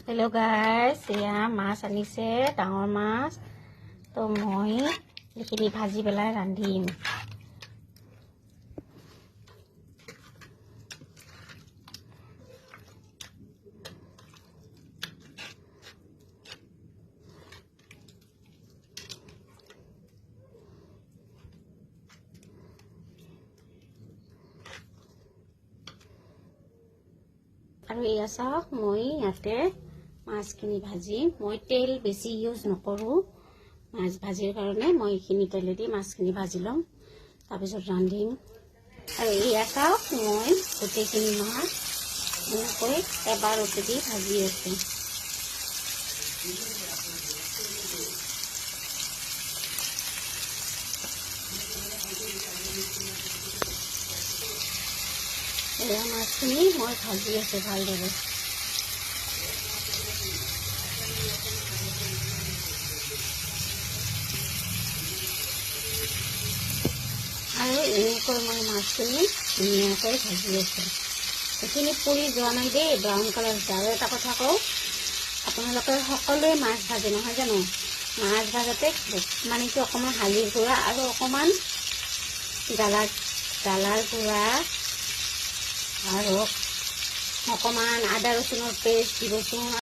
Hello guys, এয়া মাছ আনিছে, ডাঙৰ মাছ। তো মই এইখিনি ভাজি পেলাই ৰান্ধিম। আৰু এয়া চাওক, মই ইয়াতে মাছখিনি ভাজি, মই তেল বেছি ইউজ নকৰোঁ মাছ ভাজিৰ কাৰণে। মই এইখিনি তেলেদি মাছখিনি ভাজি ল'ম, তাৰপিছত ৰান্ধিম। আৰু এয়া চাওক, মই গোটেইখিনি মাছ এনেকৈ এবাৰতে দি ভাজি আছোঁ। এয়া মাছখিনি মই ভাজি আছোঁ ভালদৰে। আৰু এনেকৈ মই মাছখিনি ধুনীয়াকৈ ভাজি আছোঁ। এইখিনি পুৰি যোৱা নাই দেই, ব্ৰাউন কালাৰ হৈছে। আৰু এটা কথা কওঁ, আপোনালোকে সকলোৱে মাছ ভাজে নহয় জানো? মাছ ভাজতে মানে কি অকণমান হালধিৰ গুড়া আৰু অকণমান জ্বালাৰ গুড়া আৰু অকণমান আদা ৰচুনৰ পেষ্ট দিবচোন।